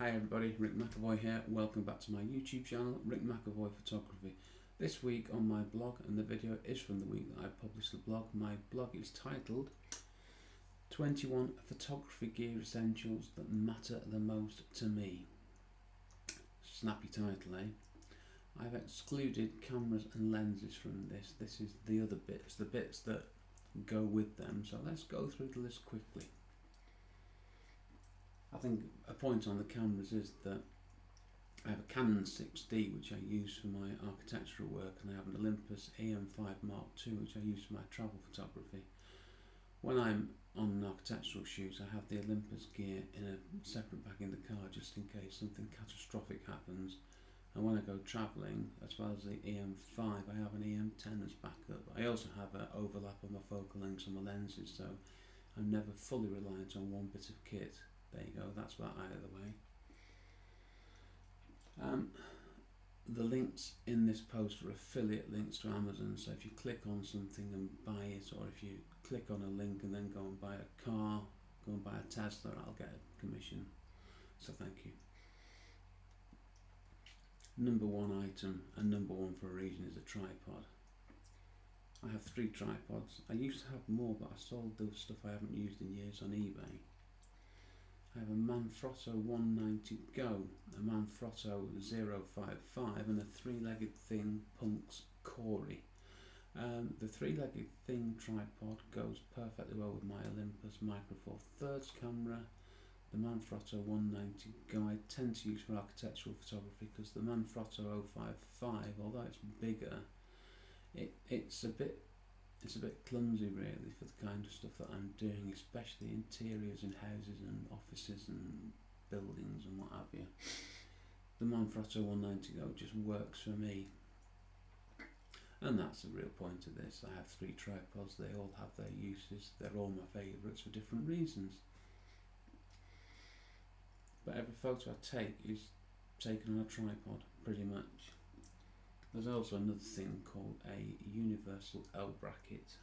Hi everybody, Rick McEvoy here. Welcome back to my YouTube channel, Rick McEvoy Photography. This week on my blog, and the video is from the week that I published the blog. My blog is titled 21 Photography Gear Essentials That Matter the Most to Me. Snappy title, eh? I've excluded cameras and lenses from this. This is the other bits, the bits that go with them. So let's go through the list quickly. I think a point on the cameras is that I have a Canon 6D which I use for my architectural work, and I have an Olympus EM5 Mark II which I use for my travel photography. When I'm on an architectural shoot, I have the Olympus gear in a separate bag in the car just in case something catastrophic happens. And when I go travelling, as well as the EM5, I have an EM10 as backup. I also have an overlap of my focal lengths on my lenses, so I'm never fully reliant on one bit of kit. There you go, that's that out of the way. The links in this post are affiliate links to Amazon, so if you click on something and buy it, or if you click on a link and then go and buy a car, go and buy a Tesla, I'll get a commission, so thank you. Number one item, and number one for a reason, is a tripod. I have 3 tripods. I used to have more, but I sold the stuff I haven't used in years on eBay. I have a Manfrotto 190 Go, a Manfrotto 055, and a 3-legged thing Punks Corey. The 3-legged thing tripod goes perfectly well with my Olympus Micro Four Thirds camera. The Manfrotto 190 Go I tend to use for architectural photography because the Manfrotto 055, although it's bigger, it's a bit clumsy really for the kind of stuff that I'm doing, especially interiors in houses and offices and buildings and what have you. The Manfrotto 190 Go just works for me. And that's the real point of this. I have 3 tripods, they all have their uses, they're all my favourites for different reasons. But every photo I take is taken on a tripod, pretty much. There's also another thing called a universal L bracket,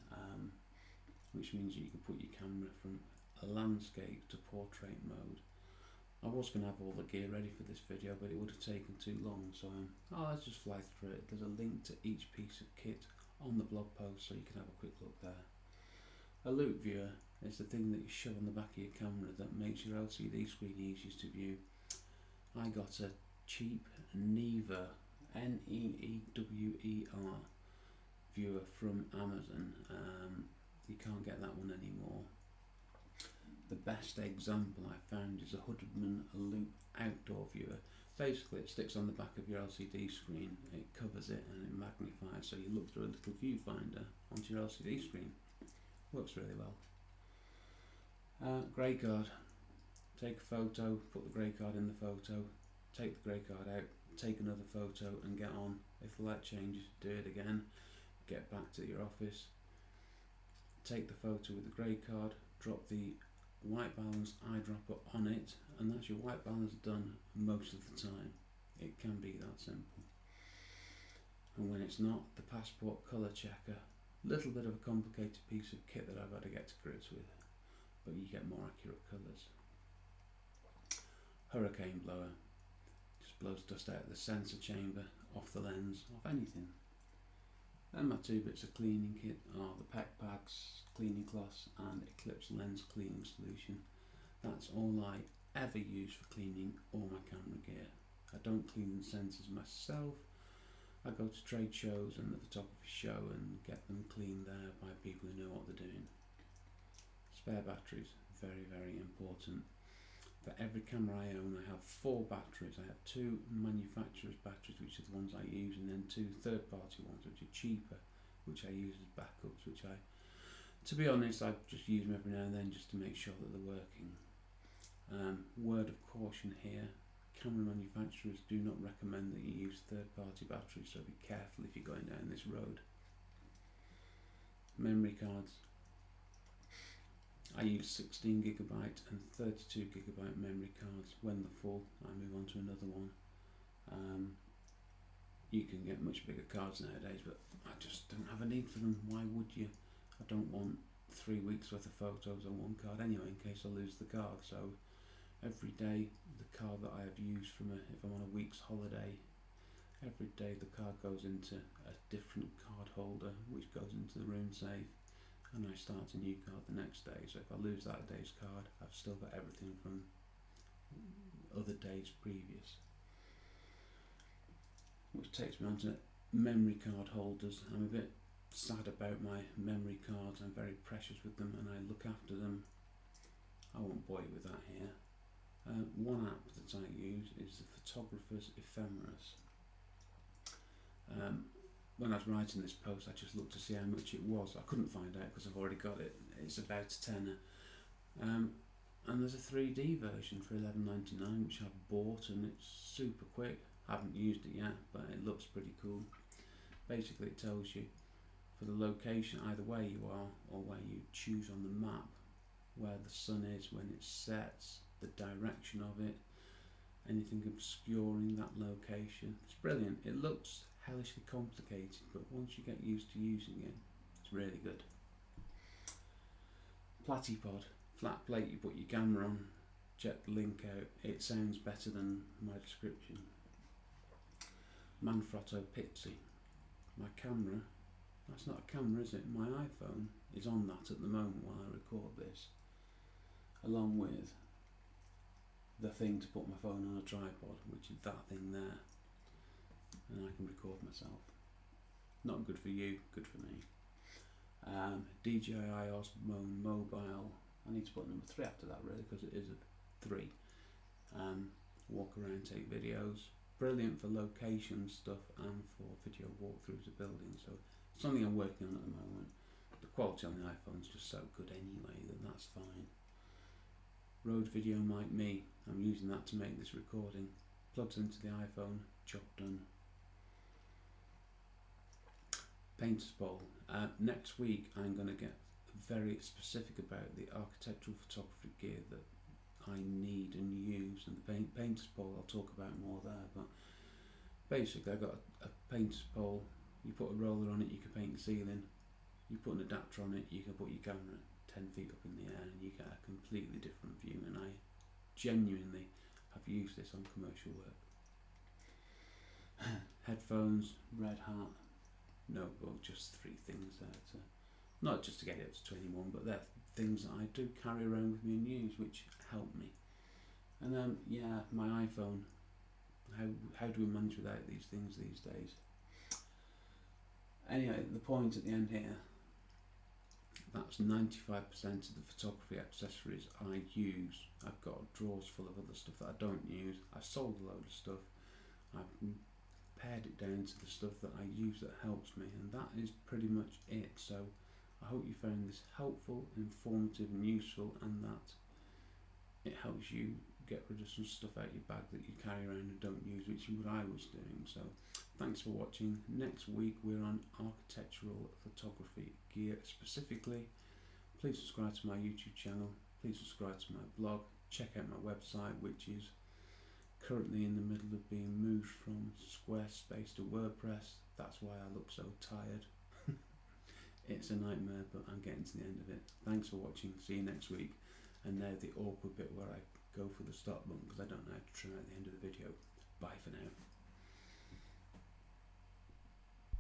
which means that you can put your camera from a landscape to portrait mode. I was going to have all the gear ready for this video, but it would have taken too long, so let's just fly through it. There's a link to each piece of kit on the blog post, so you can have a quick look there. A loop viewer is the thing that you shove on the back of your camera that makes your LCD screen easiest to view. I got a cheap Neewer, Neewer viewer from Amazon. You can't get that one anymore. The best example I found is a Hudman Loop outdoor viewer. Basically it sticks on the back of your LCD screen, it covers it and it magnifies, so you look through a little viewfinder onto your LCD screen. Works really well. Grey card. Take a photo, put the grey card in the photo, take the grey card out, take another photo and get on. If the light changes, do it again, get back to your office, take the photo with the grey card, drop the white balance eyedropper on it, and that's your white balance done most of the time. It can be that simple. And when it's not, the passport colour checker. Little bit of a complicated piece of kit that I've got to get to grips with, but you get more accurate colours. Hurricane blower. Just blows dust out of the sensor chamber, off the lens, off anything. Then my 2 bits of cleaning kit are the PEC pads, cleaning cloths and Eclipse lens cleaning solution. That's all I ever use for cleaning all my camera gear. I don't clean the sensors myself. I go to trade shows and the photography show and get them cleaned there by people who know what they're doing. Spare batteries, very, very important. For every camera I own, I have 4 batteries. I have 2 manufacturer's batteries, which are the ones I use, and then 2 third-party ones, which are cheaper, which I use as backups, to be honest, I just use them every now and then just to make sure that they're working. Word of caution here, camera manufacturers do not recommend that you use third-party batteries, so be careful if you're going down this road. Memory cards. I use 16GB and 32GB memory cards. When they're full, I move on to another one. You can get much bigger cards nowadays, but I just don't have a need for them. Why would you? I don't want 3 weeks worth of photos on one card anyway, in case I lose the card. So every day the card that I have used from if I'm on a week's holiday. Every day the card goes into a different card holder, which goes into the room safe, and I start a new card the next day. So if I lose that day's card, I've still got everything from other days previous. Which takes me on to memory card holders. I'm a bit sad about my memory cards. I'm very precious with them and I look after them. I won't bore you with that here. One app that I use is the Photographer's Ephemeris. When I was writing this post, I just looked to see how much it was. I couldn't find out because I've already got it. It's about a tenner. And there's a 3D version for $11.99 which I've bought, and it's super quick. I haven't used it yet, but it looks pretty cool. Basically it tells you for the location, either where you are or where you choose on the map, where the sun is when it sets, the direction of it, anything obscuring that location. It's brilliant. It looks hellishly complicated, but once you get used to using it, it's really good. Platypod, flat plate, you put your camera on, check the link out. It sounds better than my description. Manfrotto Pipsy, my camera, that's not a camera, is it? My iPhone is on that at the moment while I record this, along with the thing to put my phone on a tripod, which is that thing there, and I can record myself. Not good for you, good for me. DJI Osmo Mobile, I need to put number 3 after that really because it is a 3. Walk around, take videos. Brilliant for location stuff and for video walkthroughs of buildings. So something I'm working on at the moment. The quality on the iPhone is just so good anyway that that's fine. Rode Video Mic Me, I'm using that to make this recording. Plugs into the iPhone, job done. Painter's Bowl. Next week I'm going to get very specific about the architectural photography gear that I need and use, and the painter's pole I'll talk about more there, but basically I've got a painter's pole, you put a roller on it, you can paint the ceiling, you put an adapter on it, you can put your camera 10 feet up in the air and you get a completely different view, and I genuinely have used this on commercial work. Headphones, Red Hat, notebook, just 3 things there to, not just to get it up to 21, but they're things that I do carry around with me and use, which help me. And yeah, my iPhone, how do we manage without these things these days? Anyway, the point at the end here, that's 95% of the photography accessories I use. I've got drawers full of other stuff that I don't use. I sold a load of stuff. I've pared it down to the stuff that I use that helps me, and that is pretty much it. So I hope you found this helpful, informative and useful, and that it helps you get rid of some stuff out your bag that you carry around and don't use, which is what I was doing. So thanks for watching. Next week we're on architectural photography gear specifically. Please subscribe to my YouTube channel. Please subscribe to my blog. Check out my website, which is currently in the middle of being moved from Squarespace to WordPress. That's why I look so tired. It's a nightmare, but I'm getting to the end of it. Thanks for watching. See you next week. And now the awkward bit where I go for the stop button because I don't know how to trim out the end of the video. Bye for now.